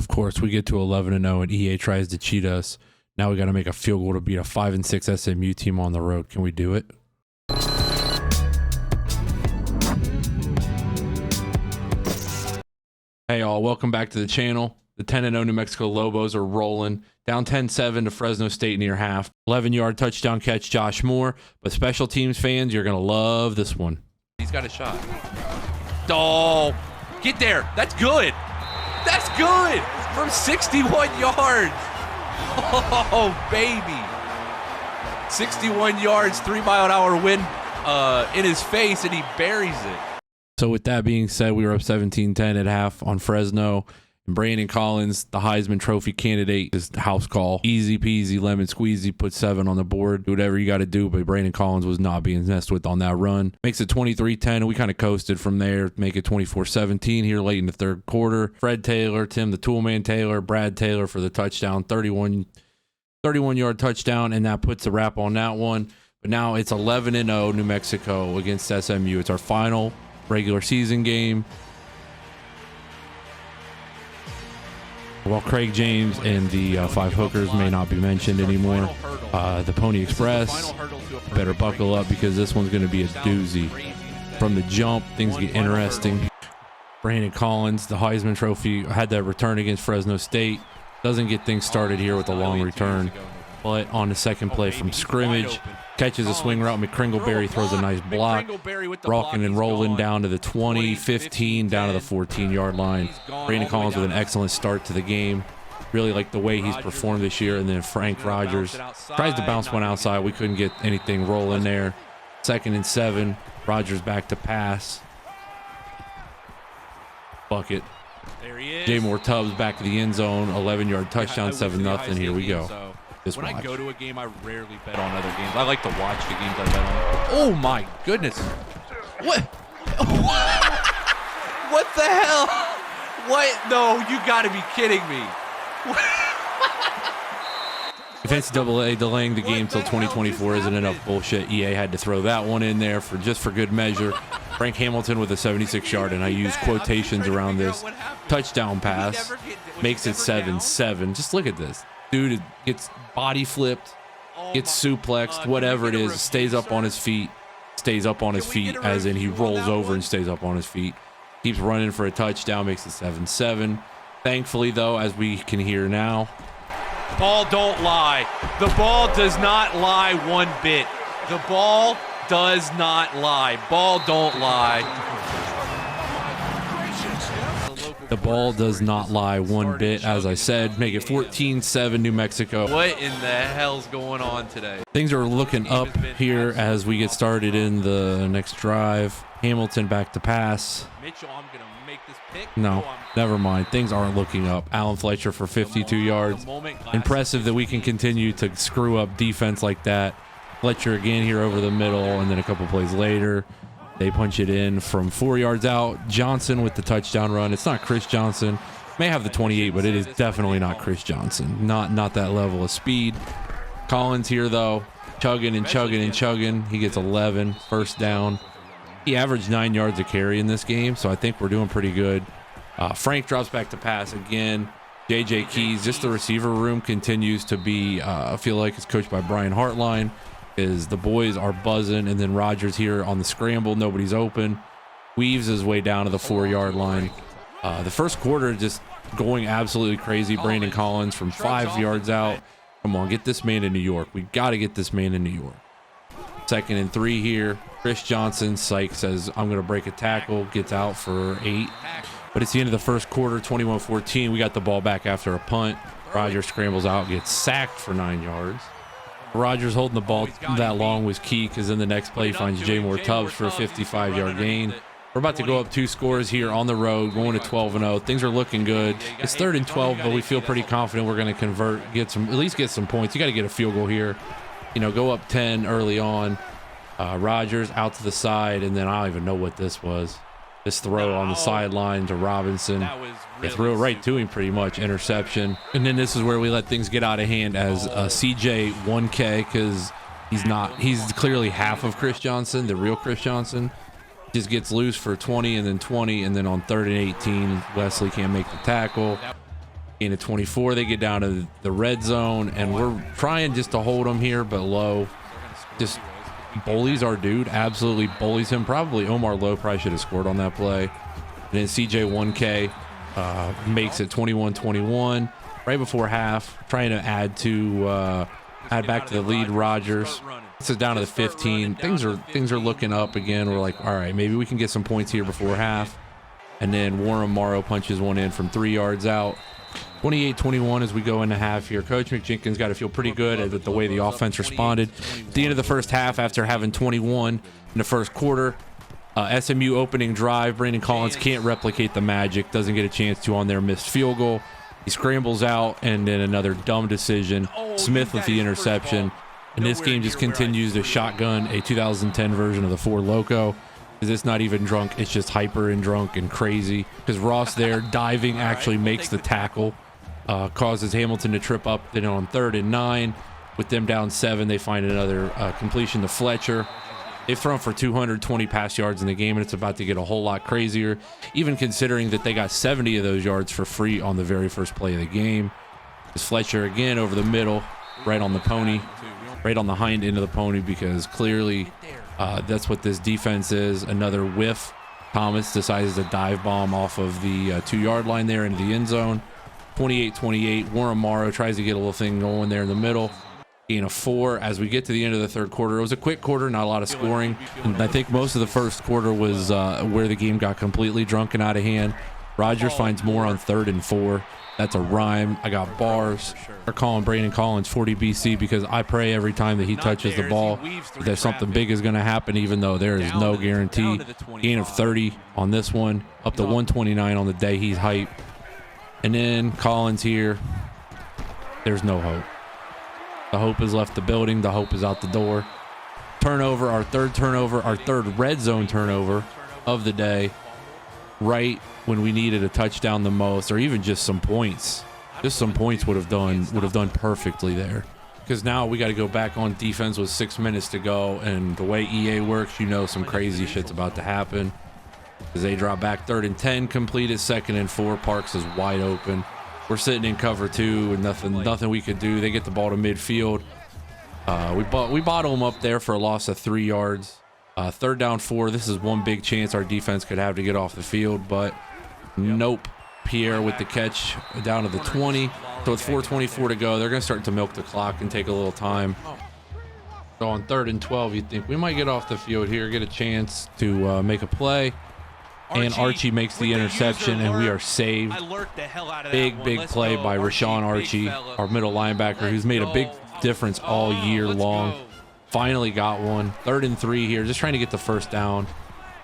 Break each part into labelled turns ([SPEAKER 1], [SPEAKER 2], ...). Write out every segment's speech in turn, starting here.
[SPEAKER 1] Of course, we get to 11-0 and EA tries to cheat us. Now we got to make a field goal to beat a 5-6 SMU team on the road. Can we do it? Hey all, welcome back to the channel. The 10-0 New Mexico Lobos are rolling. Down 10-7 to Fresno State near half. 11-yard touchdown catch, Josh Moore. But special teams fans, you're going to love this one.
[SPEAKER 2] He's got a shot. Oh, get there. That's good. That's good. From 61 yards. Oh, baby. 61 yards, 3-mile-an-hour wind in his face, and he buries it.
[SPEAKER 1] So with that being said, we were up 17-10 at half on Fresno. And Brandon Collins, the Heisman Trophy candidate, is house call. Easy peasy, lemon squeezy, put 7 on the board. Do whatever you got to do, but Brandon Collins was not being messed with on that run. Makes it 23-10, and we kind of coasted from there. Make it 24-17 here late in the third quarter. Fred Taylor, Tim the Toolman Taylor, Brad Taylor for the touchdown, 31-yard touchdown, and that puts a wrap on that one. But now it's 11-0 New Mexico against SMU. It's our final regular season game. While Craig James and the 5 hookers may not be mentioned anymore, the Pony Express better buckle up because this one's going to be a doozy. From the jump, things get interesting. Brandon Collins, the Heisman Trophy, had that return against Fresno State. Doesn't get things started here with a long return, but on the second play from scrimmage, catches a swing route. McCringleberry throws a nice block. Rocking and rolling down to the 20, 15, down to the 14-yard line. Brandon Collins with an excellent start to the game. Really like the way he's performed this year. And then Frank Rogers tries to bounce one outside. We couldn't get anything rolling there. 2nd and 7. Rogers back to pass. Bucket. Jay Moore Tubbs back to the end zone. 11-yard touchdown, 7-0. Here we go.
[SPEAKER 2] When I go to a game, I rarely bet on other games. I like to watch the games I bet on. Oh my goodness. What? What the hell? What? No, you gotta be kidding me.
[SPEAKER 1] If NCAA delaying the game till 2024 isn't enough bullshit, EA had to throw that one in there for good measure. Frank Hamilton with a 76-yard, and I use quotations around this, touchdown pass, makes it 7-7. Just look at this. Dude gets body flipped, gets suplexed, whatever it is, stays up on his feet, as in he rolls over and stays up on his feet. Keeps running for a touchdown, makes it 7-7. Thankfully, though, as we can hear now,
[SPEAKER 2] ball don't lie. The ball does not lie one bit. The ball does not lie. Ball don't lie.
[SPEAKER 1] The ball does not lie one bit, as I said. Make it 14-7 New Mexico.
[SPEAKER 2] What in the hell's going on today?
[SPEAKER 1] Things are looking up here as we get started in the next drive. Hamilton back to pass.
[SPEAKER 2] Mitchell, I'm going to make this pick.
[SPEAKER 1] No, never mind. Things aren't looking up. Alan Fletcher for 52 yards. Impressive that we can continue to screw up defense like that. Fletcher again here over the middle, and then a couple plays later, they punch it in from 4 yards out. Johnson with the touchdown run. It's not Chris Johnson. May have the 28, but it is definitely not Chris Johnson. Not that level of speed. Collins here, though, chugging and chugging and chugging. He gets 11, first down. He averaged 9 yards a carry in this game, so I think we're doing pretty good. Frank drops back to pass again. J.J. Keys, just the receiver room continues to be, I feel like it's coached by Brian Hartline. Is the boys are buzzing, and then Rogers here on the scramble, nobody's open, weaves his way down to the 4-yard line. The first quarter just going absolutely crazy. Brandon Collins from 5 yards out. Come on, get this man in New York. We got to get this man in New York. 2nd and 3 here. Chris Johnson, Syke says, I'm going to break a tackle, gets out for 8. But it's the end of the first quarter, 21-14. We got the ball back after a punt. Rogers scrambles out, gets sacked for 9 yards. Rogers holding the ball that long was key because in the next play he finds Jay Moore Tubbs for a 55-yard gain. We're about to go up 2 scores here on the road, going to 12-0. Things are looking good. It's 3rd and 12, but we feel pretty confident we're going to convert, at least get some points. You got to get a field goal here. You know, go up 10 early on. Rogers out to the side, and then I don't even know what this was. This throw on the sideline to Robinson. They threw it right to him pretty much, interception. And then this is where we let things get out of hand as CJ 1K, because he's clearly half of Chris Johnson, the real Chris Johnson. Just gets loose for 20 and then 20, and then on 3rd and 18, Wesley can't make the tackle. In at 24, they get down to the red zone, and we're trying just to hold them here, but Lowe just bullies our dude, absolutely bullies him. Probably Omar Lowe probably should have scored on that play. And then CJ1K makes it 21-21 right before half, trying to add back to the lead. Rogers. This is down to the 15. Things are looking up again. We're like, all right, maybe we can get some points here before half. And then Warren Morrow punches one in from 3 yards out. 28-21 as we go into half here. Coach McJenkins got to feel pretty good at the way the offense responded. At the end of the first half, after having 21 in the first quarter, SMU opening drive, Brandon Collins can't replicate the magic, doesn't get a chance to on their missed field goal. He scrambles out, and then another dumb decision. Smith with the interception. And this game just continues to shotgun a 2010 version of the Four Loko. Because it's not even drunk, it's just hyper and drunk and crazy. Because Ross there, diving, actually makes the tackle. Causes Hamilton to trip up. Then on 3rd and 9, with them down 7, they find another completion to Fletcher. They've thrown for 220 pass yards in the game, and it's about to get a whole lot crazier, even considering that they got 70 of those yards for free on the very first play of the game. It's Fletcher again over the middle, right on the pony, right on the hind end of the pony, because clearly that's what this defense is. Another whiff. Thomas decides to dive bomb off of the 2-yard line there into the end zone. 28-28. Warren Morrow tries to get a little thing going there in the middle. Gain of 4 as we get to the end of the third quarter. It was a quick quarter, not a lot of scoring. And I think most of the first quarter was where the game got completely drunk and out of hand. Rogers finds more on 3rd and 4. That's a rhyme. I got bars. They're calling Brandon Collins 40 BC because I pray every time that he touches the ball that something big is going to happen, even though there is no guarantee. Gain of 30 on this one, up to 129 on the day. He's hype. And then Collins here. There's no hope. The hope has left the building. The hope is out the door. Turnover, our third red zone turnover of the day. Right when we needed a touchdown the most, or even just some points. Just some points would have done perfectly there. Because now we got to go back on defense with 6 minutes to go, and the way EA works, you know some crazy shit's about to happen. As they drop back 3rd and 10, completed 2nd and 4. Parks is wide open. We're sitting in cover 2 and nothing we could do. They get the ball to midfield. We bottle them up there for a loss of 3 yards. 3rd down 4. This is one big chance our defense could have to get off the field, but nope. Pierre with the catch down to the 20. So with 4:24 to go, they're going to start to milk the clock and take a little time. So on 3rd and 12, you think we might get off the field here, get a chance to make a play. And Archie makes the interception, and we are saved. Big play by Rashawn Archie, our middle linebacker, who's made a big difference all year long. Finally got one. 3rd and 3 here, just trying to get the first down.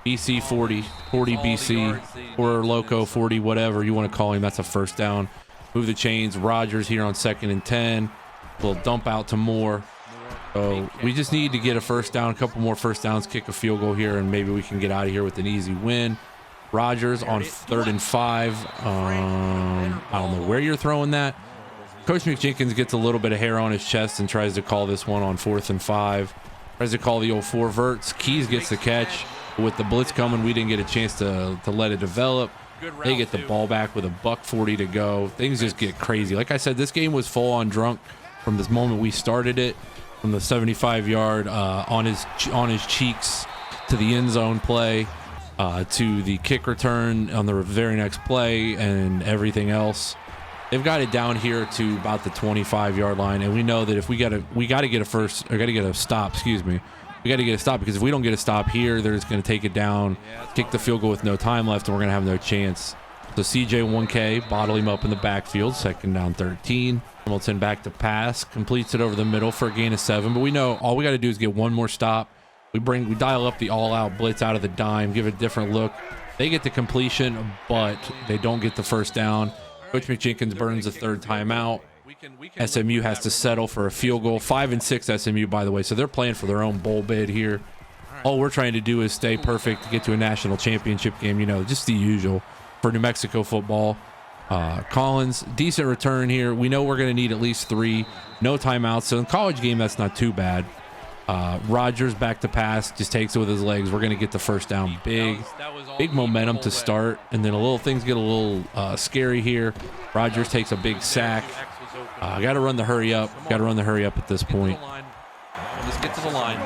[SPEAKER 1] BC 40 BC, or Loco 40, whatever you want to call him. That's a first down. Move the chains. Rogers here on 2nd and 10. We'll dump out to Moore. So we just need to get a first down, a couple more first downs, kick a field goal here, and maybe we can get out of here with an easy win. Rogers on 3rd and 5. I don't know where you're throwing that. Coach McJenkins gets a little bit of hair on his chest and tries to call this one on 4th and 5. Tries to call the old 4 verts. Keys gets the catch. With the blitz coming, we didn't get a chance to let it develop. They get the ball back with a $1:40 to go. Things just get crazy. Like I said, this game was full on drunk from this moment we started it. From the 75-yard on his cheeks to the end zone play. To the kick return on the very next play and everything else. They've got it down here to about the 25-yard line, and we know that if we got to get a stop, we got to get a stop, because if we don't get a stop here, they're just going to take it down, kick the field goal with no time left, and we're going to have no chance. So CJ1K bottle him up in the backfield, 2nd down 13. Hamilton back to pass, completes it over the middle for a gain of 7, but we know all we got to do is get one more stop. We dial up the all-out blitz out of the dime, give it a different look. They get the completion, but they don't get the first down. Coach McJenkins burns the 3rd timeout. SMU has to settle for a field goal. 5 and 6 SMU, by the way, so they're playing for their own bowl bid here. All we're trying to do is stay perfect to get to a national championship game, just the usual for New Mexico football. Collins, decent return here. We know we're going to need at least 3. No timeouts, so in college game, that's not too bad. Rogers back to pass, just takes it with his legs. We're going to get the first down. Big momentum to start, and then things get a little scary here. Rogers takes a big sack. Got to run the hurry up. Got to run the hurry up at this point.
[SPEAKER 2] Just get to the line.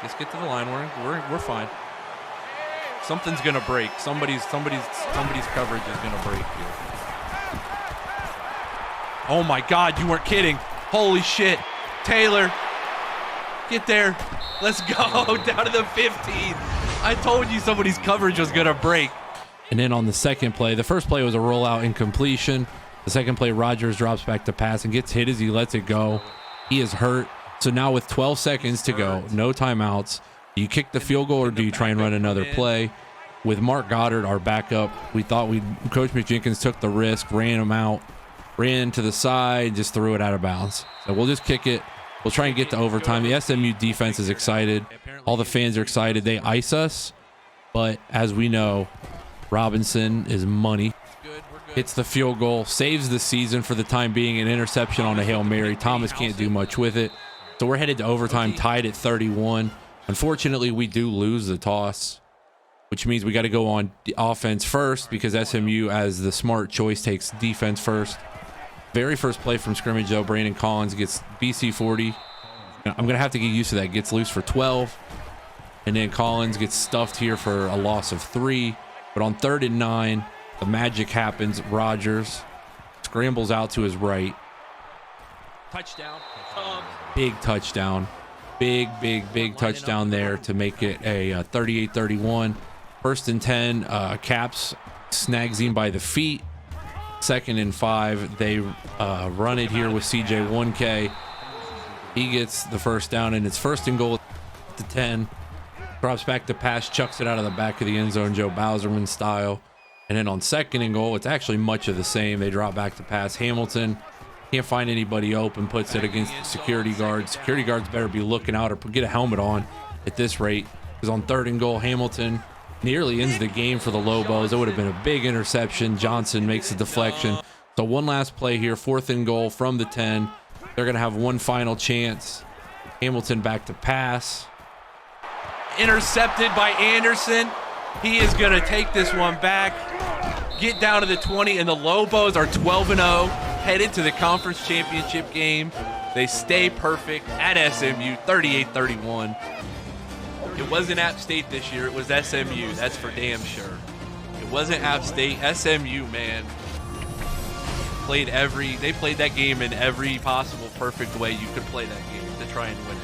[SPEAKER 2] Just get to the line. We're fine. Something's gonna break. Somebody's coverage is gonna break here. Oh my God, you weren't kidding. Holy shit. Taylor, get there. Let's go down to the 15. I told you somebody's coverage was gonna break.
[SPEAKER 1] And then on the second play, the first play was a rollout incompletion. The second play, Rogers drops back to pass and gets hit as he lets it go. He is hurt. So now with 12 seconds to go, no timeouts, do you kick the field goal or do you try and run another play? With Mark Goddard, our backup, we thought Coach McJenkins took the risk, ran him out, ran to the side, just threw it out of bounds. So we'll just kick it. We'll try and get to overtime. The SMU defense is excited. All the fans are excited. They ice us. But as we know, Robinson is money. Hits the field goal, saves the season for the time being, an interception on a Hail Mary. Thomas can't do much with it. So we're headed to overtime, tied at 31. Unfortunately, we do lose the toss, which means we got to go on offense first because SMU, as the smart choice, takes defense first. Very first play from scrimmage, though, Brandon Collins gets BC 40. I'm going to have to get used to that. Gets loose for 12. And then Collins gets stuffed here for a loss of 3. But on 3rd and 9, the magic happens. Rogers scrambles out to his right.
[SPEAKER 2] Touchdown.
[SPEAKER 1] Big touchdown. Big touchdown there to make it a 38-31. 1st and 10, Caps snags him by the feet. 2nd and 5, they run it here with CJ 1K. He gets the first down, and it's 1st and goal at the 10. Drops back to pass, chucks it out of the back of the end zone, Joe Bowserman style. And then on 2nd and goal, it's actually much of the same. They drop back to pass. Hamilton can't find anybody open, puts it against the security guards. Security guards better be looking out or get a helmet on at this rate. Because on 3rd and goal, Hamilton nearly ends the game for the Lobos. It would have been a big interception. Johnson makes a deflection. So one last play here, 4th and goal from the 10. They're going to have one final chance. Hamilton back to pass.
[SPEAKER 2] Intercepted by Anderson. He is going to take this one back, get down to the 20, and the Lobos are 12-0, headed to the conference championship game. They stay perfect at SMU, 38-31. It wasn't App State this year. It was SMU. That's for damn sure. It wasn't App State. SMU, man, they played that game in every possible perfect way you could play that game to try and win it.